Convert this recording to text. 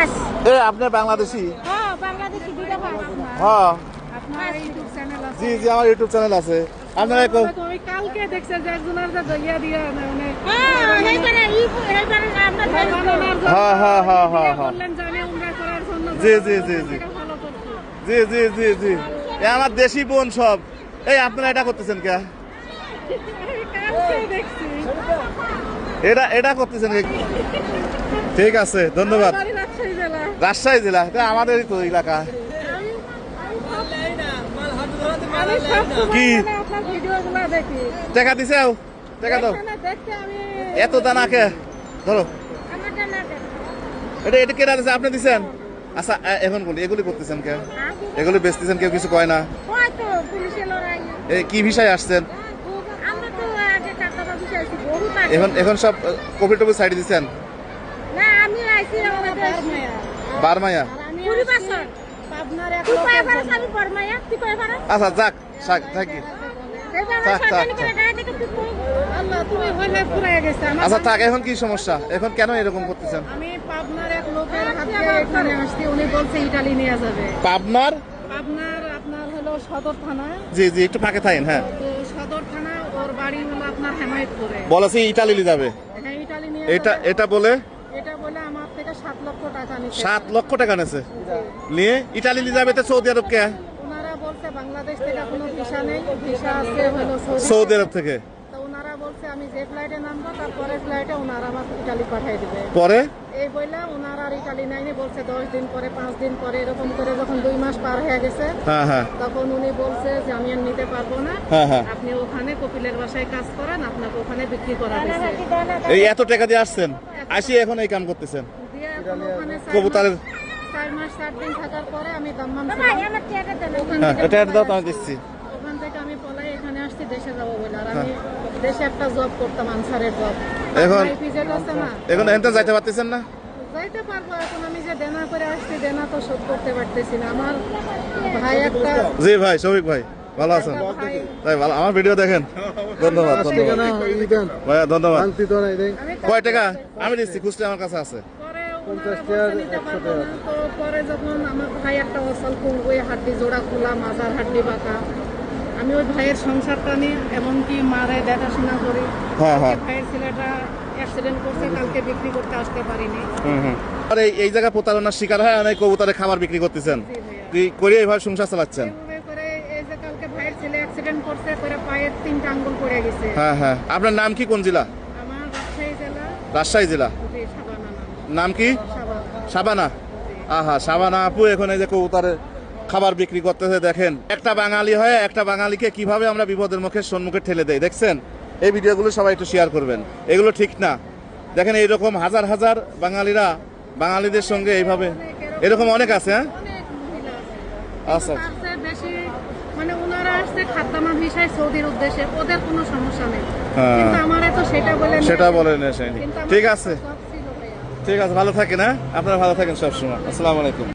পাঁচ। আপনি বাংলাদেশি? হ্যাঁ বাংলাদেশি দুইটা পাঁচ। হ্যাঁ আপনার ইউটিউব চ্যানেল আছে? জি জি, আমার ইউটিউব চ্যানেল আছে। আপনারা আমি কালকে দেখছে যে একজনের যে দইয়া দিয়া মানে হ্যাঁ এইবারে এইবারে আমরা হ্যাঁ হ্যাঁ হ্যাঁ হ্যাঁ হ্যাঁ বললেন যে আমি উমরা করার জন্য জি জি জি জি ভালো করছি। জি জি জি জি আমার দেশি বোন সব। আপনারা এটা করতেছেন কে? কালকে দেখছি। এটা করতেছেন কে? ঠিক আছে, ধন্যবাদ। বাড়ি রাজশাহী জেলা। রাজশাহী জেলা, আমাদেরই তো এলাকা। আমি সবসময় কি? মানে আপনার ভিডিওগুলো দেখি। টাকা দিছে? টাকা দাও। এখানে দেখতে আমি এত দানা কে? ধরো, আমারটা না এটা কেনা দিছে? আপনি দিছেন? আচ্ছা, এখন বলি, এগুলি করতেছেন কে? এগুলি বেচতেছেন, কেউ কিছু কয় না? হয়তো পুলিশের লড়াই। এই কি বিষয়ে আসছেন? আমরা তো আগে টাকা পাবো চাইছি বহু টাকা। এখন সব কপি টপি সাইড দিচ্ছেন? না আমি আইছি আমাদের বারমায়া? কুড়ি বছর। পাবনার এক তুই কয় লোকের পারস আমি পরমাইয়া তুই কয় পারস? আচ্ছা, যাক থাকি। এইবার থাক, আমরা থাক, সরকারি করে টাকা থেকে তুই কই? আল্লাহ তুমি হইলে পুরাই গেছে আমার। আচ্ছা থাক, এখন কি সমস্যা? এখন কেন এরকম করতেছেন? আমি পাবনার এক লোকের হাত দিয়ে এখানে আসছি, উনি বলছে ইটালি নিয়ে যাবে। পাবনার? পাবনার আপনার হলো সদর থানা। জি জি, একটু ফাঁকে থাকেন। হ্যাঁ, তো সদর থানা, ওর বাড়ি হলো আপনার হেমায়তপুরে। বলেছি ইটালি যাবে। হ্যাঁ ইটালি নিয়ে এটা যাবে। এটা বলে এটা বলে আমার থেকে 7 লক্ষ টাকা নিচ্ছে। 7 লক্ষ টাকা নেছে নিয়ে ইটালি যাবে তো সৌদি আরব কে? ওনারা বলছে বাংলাদেশ থেকে কোনো ভিসা নেই, ভিসা আছে হলো সৌদি আরব থেকে। তো ওনারা বলছে আমি যে ফ্লাইটে নামবো তারপরে ফ্লাইটে ওনারা আমার ইটালি পাঠিয়ে দিবে। পরে এই বইলা ওনারা আর ইটালি নাইনি, বলছে 10 দিন পরে 5 দিন পরে এরকম করে যখন 2 মাস পার হয়ে গেছে হ্যাঁ হ্যাঁ তখন উনি বলছে যে আমি আর নিতে পারবো না, হ্যাঁ হ্যাঁ আপনি ওখানে কপিলের বাসায় কাজ করেন, আপনাকে ওখানে বিক্রি করা হয়েছে। এই এত টাকা দিয়ে আসছেন, আসি এখন এই কাম করতেছেন দিয়ে এখন ওখানে কবুতরের? 4 মাস 4 দিন থাকার পরে আমি দাম্মাম বাবা আমার টাকা দেন। ওখান হ্যাঁ, থেকে এটা দাও, আমি দিচ্ছি। ওখান থেকে আমি পলাই এখানে আসছি দেশে যাবো বলে। আর আমি দেশে একটা জব করতাম, আনসারের জব। এখন? পিজেট আছে না, এখন এনতে যাইতে পারতেছেন না? যাইতে পারবো। এখন আমি যে দেনা করে আসছি, দেনা তো শোধ করতে পারতেছি না। আমার ভাই একটা জি ভাই, শফিক ভাই, ভালো আছেন? ভাই, তাই ভালো, আমার ভিডিও দেখেন। ধন্যবাদ ধন্যবাদ ভাইয়া, ধন্যবাদ। আমি কয় টাকা? আমি দিচ্ছি, খুচরা আমার কাছে আছে। পরে ওনারা বলছে নিতে পারবো না। তো পরে যখন আমার ভাই একটা অসল ওই হাড্ডি জোড়া খোলা, মাজার হাড্ডি বাঁকা, আমি ওই ভাইয়ের সংসারটা নিয়ে এমনকি মারে দেখাশোনা করি। হ্যাঁ হ্যাঁ ভাইয়ের ছেলেটা অ্যাক্সিডেন্ট করছে, কালকে বিক্রি করতে আসতে পারিনি। আর এই জায়গায় প্রতারণার শিকার হয়, অনেক কবুতরের খাবার বিক্রি করতেছেন, জি ভাইয়া। তুই করে এইভাবে সংসার চালাচ্ছেন? এইভাবে করে এই যে কালকে ভাইয়ের ছেলে অ্যাক্সিডেন্ট করছে, করে পায়ের 3টা আঙ্গুল পড়ে গেছে। হ্যাঁ হ্যাঁ, আপনার নাম কি? কোন জেলা? আমার রাজশাহী জেলা, রাজশাহী জেলা। জি সাবানা নাম। নাম কি? শাবানা? আহা, শাবানা আপু এখন এই যে কবুতরের খাবার বিক্রি করতেছে, দেখেন একটা বাঙালি হয়ে একটা বাঙালিকে কিভাবে আমরা বিপদের মুখে সম্মুখে ঠেলে দেই, দেখছেন? এই ভিডিওগুলো সবাই একটু শেয়ার করবেন, এগুলো ঠিক না। দেখেন এইরকম হাজার হাজার বাঙালিরা বাঙালিদের সঙ্গে এইভাবে, এরকম অনেক আছে। হ্যাঁ, অনেক মহিলা আছে। আচ্ছা তার চেয়ে বেশি মানে ওনারা আসছে খাদ্দামা ভিসায় সৌদির উদ্দেশ্যে, ওদের কোনো সমস্যা নেই। হ্যাঁ। কিন্তু আমার তো সেটা বলে সেটা বলেন এসে। কিন্তু আমার ঠিক আছে, সব ছিল ভাইয়া। ঠিক আছে, ভালো থাকেন। হ্যাঁ, আপনারা ভালো থাকেন সবসময়। আসসালামু আলাইকুম।